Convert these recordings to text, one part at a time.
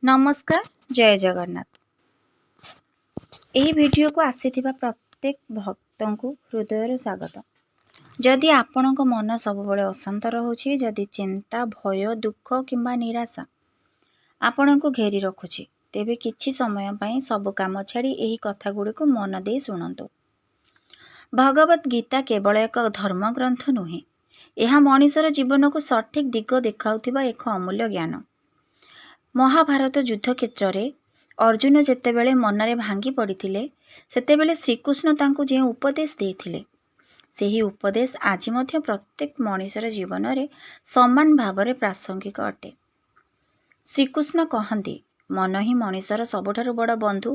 नमस्कार जय जगन्नाथ। ଏହି ଭିଡ଼ିଓକୁ ଆସିଥିବା ପ୍ରତ୍ୟେକ ଭକ୍ତଙ୍କୁ ହୃଦୟରୁ ସ୍ୱାଗତ। ଯଦି ଆପଣଙ୍କ ମନ ସବୁବେଳେ ଅଶାନ୍ତ ରହୁଛି, ଯଦି ଚିନ୍ତା, ଭୟ, ଦୁଃଖ କିମ୍ବା ନିରାଶା ଆପଣଙ୍କୁ ଘେରି ରଖୁଛି, ତେବେ କିଛି ସମୟ ପାଇଁ ସବୁ କାମ ଛାଡ଼ି ଏହି କଥାଗୁଡ଼ିକୁ ମନ ଦେଇ ଶୁଣନ୍ତୁ। ଭଗବତ ଗୀତା କେବଳ ଏକ ଧର୍ମଗ୍ରନ୍ଥ ନୁହେଁ, ଏହା ମଣିଷର ଜୀବନକୁ ସଠିକ୍ ଦିଗ ଦେଖାଉଥିବା ଏକ ଅମୂଲ୍ୟ ଜ୍ଞାନ। ମହାଭାରତ ଯୁଦ୍ଧ କ୍ଷେତ୍ରରେ ଅର୍ଜୁନ ଯେତେବେଳେ ମନରେ ଭାଙ୍ଗି ପଡ଼ିଥିଲେ, ସେତେବେଳେ ଶ୍ରୀକୃଷ୍ଣ ତାଙ୍କୁ ଯେଉଁ ଉପଦେଶ ଦେଇଥିଲେ, ସେହି ଉପଦେଶ ଆଜି ମଧ୍ୟ ପ୍ରତ୍ୟେକ ମଣିଷର ଜୀବନରେ ସମାନ ଭାବରେ ପ୍ରାସଙ୍ଗିକ ଅଟେ। ଶ୍ରୀକୃଷ୍ଣ କହନ୍ତି, ମନ ହିଁ ମଣିଷର ସବୁଠାରୁ ବଡ଼ ବନ୍ଧୁ,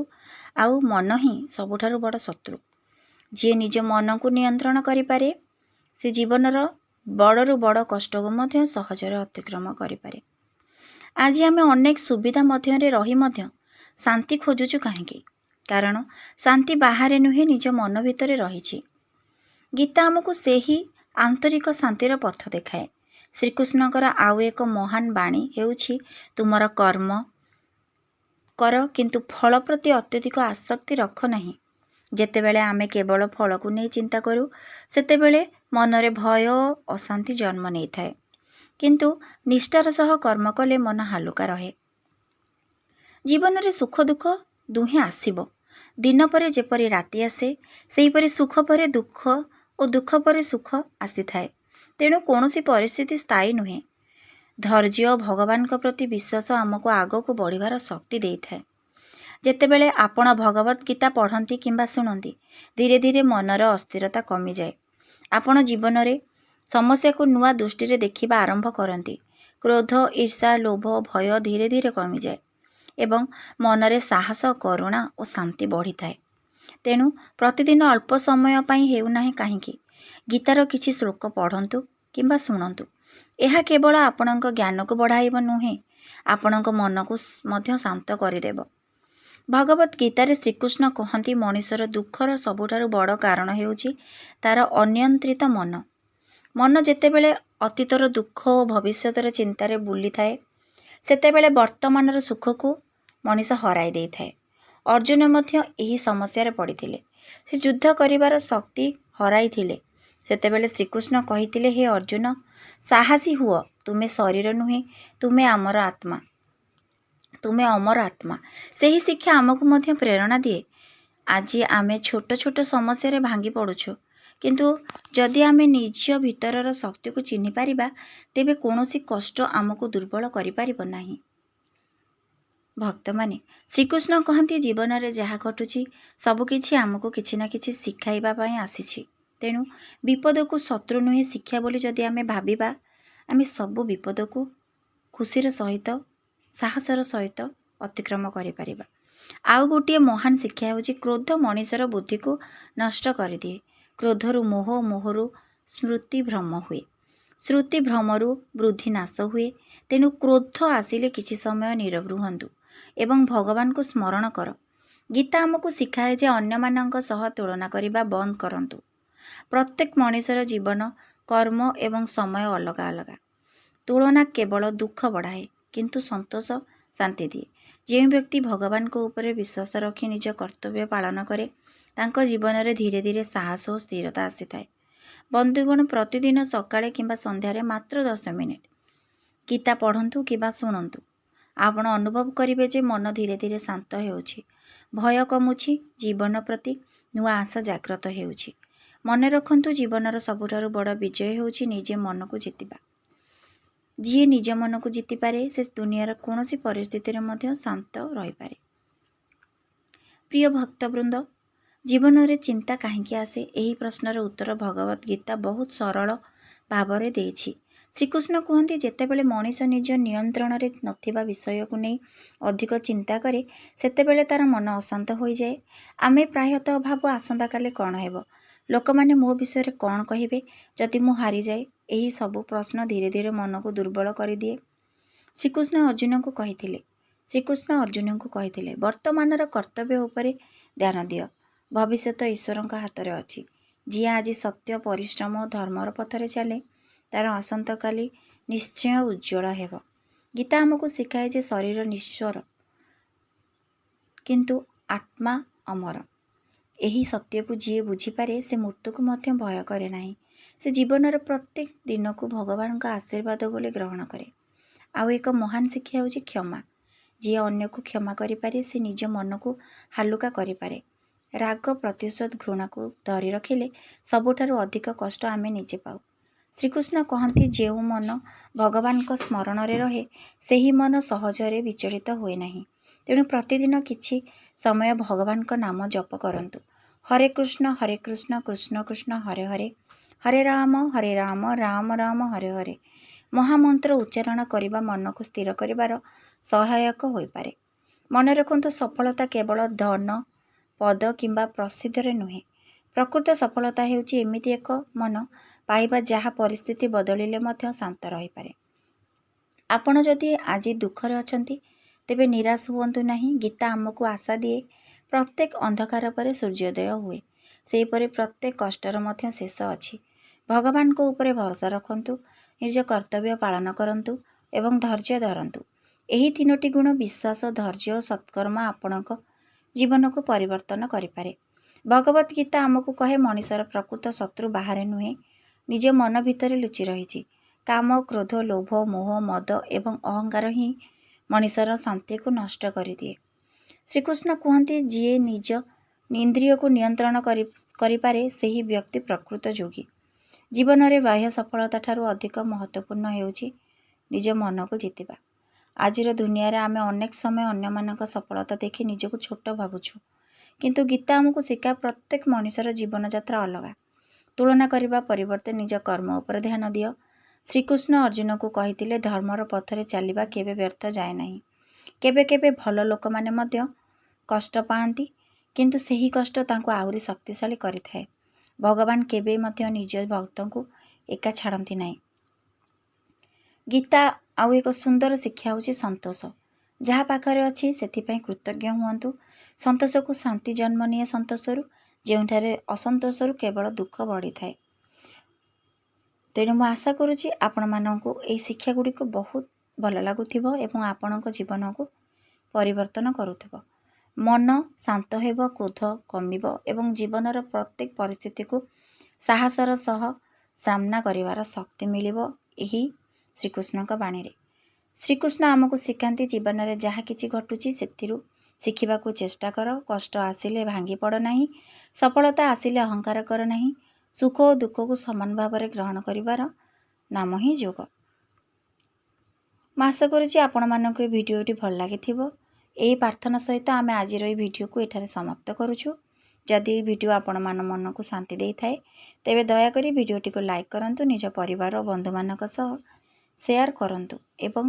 ଆଉ ମନ ହିଁ ସବୁଠାରୁ ବଡ଼ ଶତ୍ରୁ। ଯିଏ ନିଜ ମନକୁ ନିୟନ୍ତ୍ରଣ କରିପାରେ, ସେ ଜୀବନର ବଡ଼ରୁ ବଡ଼ କଷ୍ଟକୁ ମଧ୍ୟ ସହଜରେ ଅତିକ୍ରମ କରିପାରେ। ଆଜି ଆମେ ଅନେକ ସୁବିଧା ମଧ୍ୟରେ ରହି ମଧ୍ୟ ଶାନ୍ତି ଖୋଜୁଛୁ କାହିଁକି? କାରଣ ଶାନ୍ତି ବାହାରେ ନୁହେଁ, ନିଜ ମନ ଭିତରେ ରହିଛି। ଗୀତା ଆମକୁ ସେହି ଆନ୍ତରିକ ଶାନ୍ତିର ପଥ ଦେଖାଏ। ଶ୍ରୀକୃଷ୍ଣଙ୍କର ଆଉ ଏକ ମହାନ ବାଣୀ ହେଉଛି, ତୁମର କର୍ମ କର କିନ୍ତୁ ଫଳ ପ୍ରତି ଅତ୍ୟଧିକ ଆସକ୍ତି ରଖ ନାହିଁ। ଯେତେବେଳେ ଆମେ କେବଳ ଫଳକୁ ନେଇ ଚିନ୍ତା କରୁ, ସେତେବେଳେ ମନରେ ଭୟ ଓ ଅଶାନ୍ତି ଜନ୍ମ ନେଇଥାଏ। କିନ୍ତୁ ନିଷ୍ଠାର ସହ କର୍ମ କଲେ ମନ ହାଲୁକା ରହେ। ଜୀବନରେ ସୁଖ ଦୁଃଖ ଦୁହେଁ ଆସିବ। ଦିନ ପରେ ଯେପରି ରାତି ଆସେ, ସେହିପରି ସୁଖ ପରେ ଦୁଃଖ ଓ ଦୁଃଖ ପରେ ସୁଖ ଆସିଥାଏ। ତେଣୁ କୌଣସି ପରିସ୍ଥିତି ସ୍ଥାୟୀ ନୁହେଁ। ଧୈର୍ଯ୍ୟ ଓ ଭଗବାନଙ୍କ ପ୍ରତି ବିଶ୍ୱାସ ଆମକୁ ଆଗକୁ ବଢ଼ିବାର ଶକ୍ତି ଦେଇଥାଏ। ଯେତେବେଳେ ଆପଣ ଭଗବତ ଗୀତା ପଢ଼ନ୍ତି କିମ୍ବା ଶୁଣନ୍ତି, ଧୀରେ ଧୀରେ ମନର ଅସ୍ଥିରତା କମିଯାଏ। ଆପଣ ଜୀବନରେ ସମସ୍ୟାକୁ ନୂଆ ଦୃଷ୍ଟିରେ ଦେଖିବା ଆରମ୍ଭ କରନ୍ତି। କ୍ରୋଧ, ଈର୍ଷା, ଲୋଭ, ଭୟ ଧୀରେ ଧୀରେ କମିଯାଏ ଏବଂ ମନରେ ସାହସ, କରୁଣା ଓ ଶାନ୍ତି ବଢ଼ିଥାଏ। ତେଣୁ ପ୍ରତିଦିନ ଅଳ୍ପ ସମୟ ପାଇଁ ହେଉନାହିଁ କାହିଁକି, ଗୀତାର କିଛି ଶ୍ଲୋକ ପଢ଼ନ୍ତୁ କିମ୍ବା ଶୁଣନ୍ତୁ। ଏହା କେବଳ ଆପଣଙ୍କ ଜ୍ଞାନକୁ ବଢ଼ାଇବ ନୁହେଁ, ଆପଣଙ୍କ ମନକୁ ମଧ୍ୟ ଶାନ୍ତ କରିଦେବ। ଭଗବତ ଗୀତାରେ ଶ୍ରୀକୃଷ୍ଣ କହନ୍ତି, ମଣିଷର ଦୁଃଖର ସବୁଠାରୁ ବଡ଼ କାରଣ ହେଉଛି ତାର ଅନିୟନ୍ତ୍ରିତ ମନ। ମନ ଯେତେବେଳେ ଅତୀତର ଦୁଃଖ ଓ ଭବିଷ୍ୟତର ଚିନ୍ତାରେ ବୁଲିଥାଏ, ସେତେବେଳେ ବର୍ତ୍ତମାନର ସୁଖକୁ ମଣିଷ ହରାଇ ଦେଇଥାଏ। ଅର୍ଜୁନ ମଧ୍ୟ ଏହି ସମସ୍ୟାରେ ପଡ଼ିଥିଲେ। ସେ ଯୁଦ୍ଧ କରିବାର ଶକ୍ତି ହରାଇଥିଲେ। ସେତେବେଳେ ଶ୍ରୀକୃଷ୍ଣ କହିଥିଲେ, ହେ ଅର୍ଜୁନ, ସାହସୀ ହୁଅ, ତୁମେ ଶରୀର ନୁହେଁ, ତୁମେ ଅମର ଆତ୍ମା। ସେହି ଶିକ୍ଷା ଆମକୁ ମଧ୍ୟ ପ୍ରେରଣା ଦିଏ। ଆଜି ଆମେ ଛୋଟ ଛୋଟ ସମସ୍ୟାରେ ଭାଙ୍ଗି ପଡ଼ୁଛୁ, କିନ୍ତୁ ଯଦି ଆମେ ନିଜ ଭିତରର ଶକ୍ତିକୁ ଚିହ୍ନି ପାରିବା, ତେବେ କୌଣସି କଷ୍ଟ ଆମକୁ ଦୁର୍ବଳ କରିପାରିବ ନାହିଁ। ଭକ୍ତମାନେ, ଶ୍ରୀକୃଷ୍ଣ କହନ୍ତି, ଜୀବନରେ ଯାହା ଘଟୁଛି ସବୁକିଛି ଆମକୁ କିଛି ନା କିଛି ଶିଖାଇବା ପାଇଁ ଆସିଛି। ତେଣୁ ବିପଦକୁ ଶତ୍ରୁ ନୁହେଁ, ଶିକ୍ଷା ବୋଲି ଯଦି ଆମେ ଭାବିବା, ଆମେ ସବୁ ବିପଦକୁ ଖୁସିର ସହିତ, ସାହସର ସହିତ ଅତିକ୍ରମ କରିପାରିବା। ଆଉ ଗୋଟିଏ ମହାନ ଶିକ୍ଷା ହେଉଛି, କ୍ରୋଧ ମଣିଷର ବୁଦ୍ଧିକୁ ନଷ୍ଟ କରିଦିଏ। କ୍ରୋଧରୁ ମୋହ, ମୋହରୁ ସ୍ମୃତି ଭ୍ରମ ହୁଏ, ସ୍ମୃତି ଭ୍ରମରୁ ବୁଦ୍ଧି ନାଶ ହୁଏ। ତେଣୁ କ୍ରୋଧ ଆସିଲେ କିଛି ସମୟ ନୀରବ ରୁହନ୍ତୁ ଏବଂ ଭଗବାନଙ୍କୁ ସ୍ମରଣ କର। ଗୀତା ଆମକୁ ଶିଖାଏ ଯେ ଅନ୍ୟମାନଙ୍କ ସହ ତୁଳନା କରିବା ବନ୍ଦ କରନ୍ତୁ। ପ୍ରତ୍ୟେକ ମଣିଷର ଜୀବନ, କର୍ମ ଏବଂ ସମୟ ଅଲଗା ଅଲଗା। ତୁଳନା କେବଳ ଦୁଃଖ ବଢ଼ାଏ, କିନ୍ତୁ ସନ୍ତୋଷ, ଶାନ୍ତି ଦିଏ। ଯେଉଁ ବ୍ୟକ୍ତି ଭଗବାନଙ୍କ ଉପରେ ବିଶ୍ୱାସ ରଖି ନିଜ କର୍ତ୍ତବ୍ୟ ପାଳନ କରେ, ତାଙ୍କ ଜୀବନରେ ଧୀରେ ଧୀରେ ସାହସ ଓ ସ୍ଥିରତା ଆସିଥାଏ। ବନ୍ଧୁଗଣ, ପ୍ରତିଦିନ ସକାଳେ କିମ୍ବା ସନ୍ଧ୍ୟାରେ ମାତ୍ର 10 ମିନିଟ୍ ଗୀତା ପଢ଼ନ୍ତୁ କିମ୍ବା ଶୁଣନ୍ତୁ। ଆପଣ ଅନୁଭବ କରିବେ ଯେ ମନ ଧୀରେ ଧୀରେ ଶାନ୍ତ ହେଉଛି, ଭୟ କମୁଛି, ଜୀବନ ପ୍ରତି ନୂଆ ଆଶା ଜାଗ୍ରତ ହେଉଛି। ମନେ ରଖନ୍ତୁ, ଜୀବନର ସବୁଠାରୁ ବଡ଼ ବିଜୟ ହେଉଛି ନିଜେ ମନକୁ ଜିତିବା। ଯିଏ ନିଜ ମନକୁ ଜିତିପାରେ, ସେ ଦୁନିଆର କୌଣସି ପରିସ୍ଥିତିରେ ମଧ୍ୟ ଶାନ୍ତ ରହିପାରେ। ପ୍ରିୟ ଭକ୍ତବୃନ୍ଦ, ଜୀବନରେ ଚିନ୍ତା କାହିଁକି ଆସେ? ଏହି ପ୍ରଶ୍ନର ଉତ୍ତର ଭଗବତ ଗୀତା ବହୁତ ସରଳ ଭାବରେ ଦେଇଛି। ଶ୍ରୀକୃଷ୍ଣ କୁହନ୍ତି, ଯେତେବେଳେ ମଣିଷ ନିଜ ନିୟନ୍ତ୍ରଣରେ ନଥିବା ବିଷୟକୁ ନେଇ ଅଧିକ ଚିନ୍ତା କରେ, ସେତେବେଳେ ତାର ମନ ଅଶାନ୍ତ ହୋଇଯାଏ। ଆମେ ପ୍ରାୟତଃ ଭାବୁ, ଆସନ୍ତାକାଲି କ'ଣ ହେବ, ଲୋକମାନେ ମୋ ବିଷୟରେ କ'ଣ କହିବେ, ଯଦି ମୁଁ ହାରିଯାଏ। ଏହି ସବୁ ପ୍ରଶ୍ନ ଧୀରେ ଧୀରେ ମନକୁ ଦୁର୍ବଳ କରିଦିଏ। ଶ୍ରୀକୃଷ୍ଣ ଅର୍ଜୁନଙ୍କୁ କହିଥିଲେ, ବର୍ତ୍ତମାନର କର୍ତ୍ତବ୍ୟ ଉପରେ ଧ୍ୟାନ ଦିଅ, ଭବିଷ୍ୟତ ଈଶ୍ୱରଙ୍କ ହାତରେ ଅଛି। ଯିଏ ଆଜି ସତ୍ୟ, ପରିଶ୍ରମ ଓ ଧର୍ମର ପଥରେ ଚାଲେ, ତାର ଆସନ୍ତାକାଲି ନିଶ୍ଚୟ ଉଜ୍ଜ୍ୱଳ ହେବ। ଗୀତା ଆମକୁ ଶିଖାଏ ଯେ ଶରୀର ନଶ୍ୱର, କିନ୍ତୁ ଆତ୍ମା ଅମର। ଏହି ସତ୍ୟକୁ ଯିଏ ବୁଝିପାରେ ସେ ମୃତ୍ୟୁକୁ ମଧ୍ୟ ଭୟ କରେ ନାହିଁ। ସେ ଜୀବନର ପ୍ରତ୍ୟେକ ଦିନକୁ ଭଗବାନଙ୍କ ଆଶୀର୍ବାଦ ବୋଲି ଗ୍ରହଣ କରେ। ଆଉ ଏକ ମହାନ ଶିକ୍ଷା ହେଉଛି କ୍ଷମା। ଯିଏ ଅନ୍ୟକୁ କ୍ଷମା କରିପାରେ ସେ ନିଜ ମନକୁ ହାଲୁକା କରିପାରେ। ରାଗ, ପ୍ରତିଶୋଧ, ଘୃଣାକୁ ଧରି ରଖିଲେ ସବୁଠାରୁ ଅଧିକ କଷ୍ଟ ଆମେ ନିଜେ ପାଉ। ଶ୍ରୀକୃଷ୍ଣ କହନ୍ତି, ଯେଉଁ ମନ ଭଗବାନଙ୍କ ସ୍ମରଣରେ ରହେ ସେହି ମନ ସହଜରେ ବିଚଳିତ ହୁଏ ନାହିଁ। ତେଣୁ ପ୍ରତିଦିନ କିଛି ସମୟ ଭଗବାନଙ୍କ ନାମ ଜପ କରନ୍ତୁ। ହରେ କୃଷ୍ଣ କୃଷ୍ଣ କୃଷ୍ଣ ହରେ ହରେ, ହରେ ରାମ ରାମ ରାମ ହରେ ହରେ। ମହାମନ୍ତ୍ର ଉଚ୍ଚାରଣ କରିବା ମନକୁ ସ୍ଥିର କରିବାର ସହାୟକ ହୋଇପାରେ। ମନେ ରଖନ୍ତୁ, ସଫଳତା କେବଳ ଧନ, ପଦ କିମ୍ବା ପ୍ରସିଦ୍ଧରେ ନୁହେଁ। ପ୍ରକୃତ ସଫଳତା ହେଉଛି ଏମିତି ଏକ ମନ ପାଇବା ଯାହା ପରିସ୍ଥିତି ବଦଳିଲେ ମଧ୍ୟ ଶାନ୍ତ ରହିପାରେ। ଆପଣ ଯଦି ଆଜି ଦୁଃଖରେ ଅଛନ୍ତି ତେବେ ନିରାଶ ହୁଅନ୍ତୁ ନାହିଁ। ଗୀତା ଆମକୁ ଆଶା ଦିଏ, ପ୍ରତ୍ୟେକ ଅନ୍ଧକାର ପରେ ସୂର୍ଯ୍ୟୋଦୟ ହୁଏ। ସେହିପରି ପ୍ରତ୍ୟେକ କଷ୍ଟର ମଧ୍ୟ ଶେଷ ଅଛି। ଭଗବାନଙ୍କ ଉପରେ ଭରସା ରଖନ୍ତୁ, ନିଜ କର୍ତ୍ତବ୍ୟ ପାଳନ କରନ୍ତୁ ଏବଂ ଧୈର୍ଯ୍ୟ ଧରନ୍ତୁ। ଏହି ତିନୋଟି ଗୁଣ, ବିଶ୍ୱାସ, ଧୈର୍ଯ୍ୟ ଓ ସତ୍କର୍ମ ଆପଣଙ୍କ ଜୀବନକୁ ପରିବର୍ତ୍ତନ କରିପାରେ। ଭଗବତ ଗୀତା ଆମକୁ କହେ, ମଣିଷର ପ୍ରକୃତ ଶତ୍ରୁ ବାହାରେ ନୁହେଁ, ନିଜ ମନ ଭିତରେ ଲୁଚି ରହିଛି। କାମ, କ୍ରୋଧ, ଲୋଭ, ମୋହ, ମଦ ଏବଂ ଅହଙ୍କାର ହିଁ ମଣିଷର ଶାନ୍ତିକୁ ନଷ୍ଟ କରିଦିଏ। ଶ୍ରୀକୃଷ୍ଣ କୁହନ୍ତି, ଯିଏ ନିଜ ଇନ୍ଦ୍ରିୟକୁ ନିୟନ୍ତ୍ରଣ କରିପାରେ ସେହି ବ୍ୟକ୍ତି ପ୍ରକୃତ ଯୋଗୀ। ଜୀବନରେ ବାହ୍ୟ ସଫଳତା ଠାରୁ ଅଧିକ ମହତ୍ତ୍ୱପୂର୍ଣ୍ଣ ହେଉଛି ନିଜ ମନକୁ ଜିତିବା। ଆଜିର ଦୁନିଆରେ ଆମେ ଅନେକ ସମୟ ଅନ୍ୟମାନଙ୍କ ସଫଳତା ଦେଖି ନିଜକୁ ଛୋଟ ଭାବୁଛୁ, କିନ୍ତୁ ଗୀତା ଆମକୁ ଶିଖାଏ ପ୍ରତ୍ୟେକ ମଣିଷର ଜୀବନଯାତ୍ରା ଅଲଗା। ତୁଳନା କରିବା ପରିବର୍ତ୍ତେ ନିଜ କର୍ମ ଉପରେ ଧ୍ୟାନ ଦିଅ। ଶ୍ରୀକୃଷ୍ଣ ଅର୍ଜୁନକୁ କହିଥିଲେ, ଧର୍ମର ପଥରେ ଚାଲିବା କେବେ ବ୍ୟର୍ଥ ଯାଏ ନାହିଁ। କେବେ କେବେ ଭଲ ଲୋକମାନେ ମଧ୍ୟ କଷ୍ଟ ପାଆନ୍ତି, କିନ୍ତୁ ସେହି କଷ୍ଟ ତାଙ୍କୁ ଆହୁରି ଶକ୍ତିଶାଳୀ କରିଥାଏ। ଭଗବାନ କେବେ ମଧ୍ୟ ନିଜ ଭକ୍ତଙ୍କୁ ଏକା ଛାଡ଼ନ୍ତି ନାହିଁ। ଗୀତା ଆଉ ଏକ ସୁନ୍ଦର ଶିକ୍ଷା ହେଉଛି ସନ୍ତୋଷ। ଯାହା ପାଖରେ ଅଛି ସେଥିପାଇଁ କୃତଜ୍ଞ ହୁଅନ୍ତୁ। ସନ୍ତୋଷକୁ ଶାନ୍ତି ଜନ୍ମ ନିଏ ସନ୍ତୋଷରୁ, ଯେଉଁଠାରେ ଅସନ୍ତୋଷରୁ କେବଳ ଦୁଃଖ ବଢ଼ିଥାଏ। ତେଣୁ ମୁଁ ଆଶା କରୁଛି ଆପଣମାନଙ୍କୁ ଏହି ଶିକ୍ଷା ଗୁଡ଼ିକ ବହୁତ ଭଲ ଲାଗୁଥିବ ଏବଂ ଆପଣଙ୍କ ଜୀବନକୁ ପରିବର୍ତ୍ତନ କରୁଥିବ। ମନ ଶାନ୍ତ ହେବ, କ୍ରୋଧ କମିବ ଏବଂ ଜୀବନର ପ୍ରତ୍ୟେକ ପରିସ୍ଥିତିକୁ ସାହସର ସହ ସାମ୍ନା କରିବାର ଶକ୍ତି ମିଳିବ ଏହି ଶ୍ରୀକୃଷ୍ଣଙ୍କ ବାଣୀରେ। ଶ୍ରୀକୃଷ୍ଣ ଆମକୁ ଶିଖାନ୍ତି, ଜୀବନରେ ଯାହା କିଛି ଘଟୁଛି ସେଥିରୁ ଶିଖିବାକୁ ଚେଷ୍ଟା କର। କଷ୍ଟ ଆସିଲେ ଭାଙ୍ଗି ପଡ଼ ନାହିଁ, ସଫଳତା ଆସିଲେ ଅହଙ୍କାର କର ନାହିଁ। ସୁଖ ଓ ଦୁଃଖକୁ ସମାନ ଭାବରେ ଗ୍ରହଣ କରିବାର ନାମ ହିଁ ଯୋଗ। ମୁଁ ଆଶା କରୁଛି ଆପଣମାନଙ୍କୁ ଏହି ଭିଡ଼ିଓଟି ଭଲ ଲାଗିଥିବ। ଏହି ପ୍ରାର୍ଥନା ସହିତ ଆମେ ଆଜିର ଏହି ଭିଡ଼ିଓକୁ ଏଠାରେ ସମାପ୍ତ କରୁଛୁ। ଯଦି ଏହି ଭିଡ଼ିଓ ଆପଣମାନଙ୍କ ମନକୁ ଶାନ୍ତି ଦେଇଥାଏ ତେବେ ଦୟାକରି ଭିଡ଼ିଓଟିକୁ ଲାଇକ୍ କରନ୍ତୁ, ନିଜ ପରିବାର ଓ ବନ୍ଧୁମାନଙ୍କ ସହ ସେୟାର କରନ୍ତୁ ଏବଂ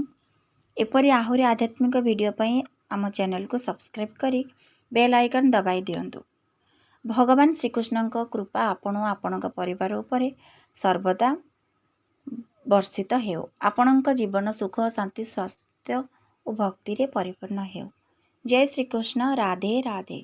ଏପରି ଆହୁରି ଆଧ୍ୟାତ୍ମିକ ଭିଡ଼ିଓ ପାଇଁ ଆମ ଚ୍ୟାନେଲକୁ ସବସ୍କ୍ରାଇବ୍ କରି ବେଲ୍ ଆଇକନ୍ ଦବାଇ ଦିଅନ୍ତୁ। ଭଗବାନ ଶ୍ରୀକୃଷ୍ଣଙ୍କ କୃପା ଆପଣ ଓ ଆପଣଙ୍କ ପରିବାର ଉପରେ ସର୍ବଦା ବର୍ଷିତ ହେଉ। ଆପଣଙ୍କ ଜୀବନ ସୁଖ, ଶାନ୍ତି, ସ୍ୱାସ୍ଥ୍ୟ ଓ ଭକ୍ତିରେ ପରିପୂର୍ଣ୍ଣ ହେଉ। ଜୟ ଶ୍ରୀକୃଷ୍ଣ। ରାଧେ ରାଧେ।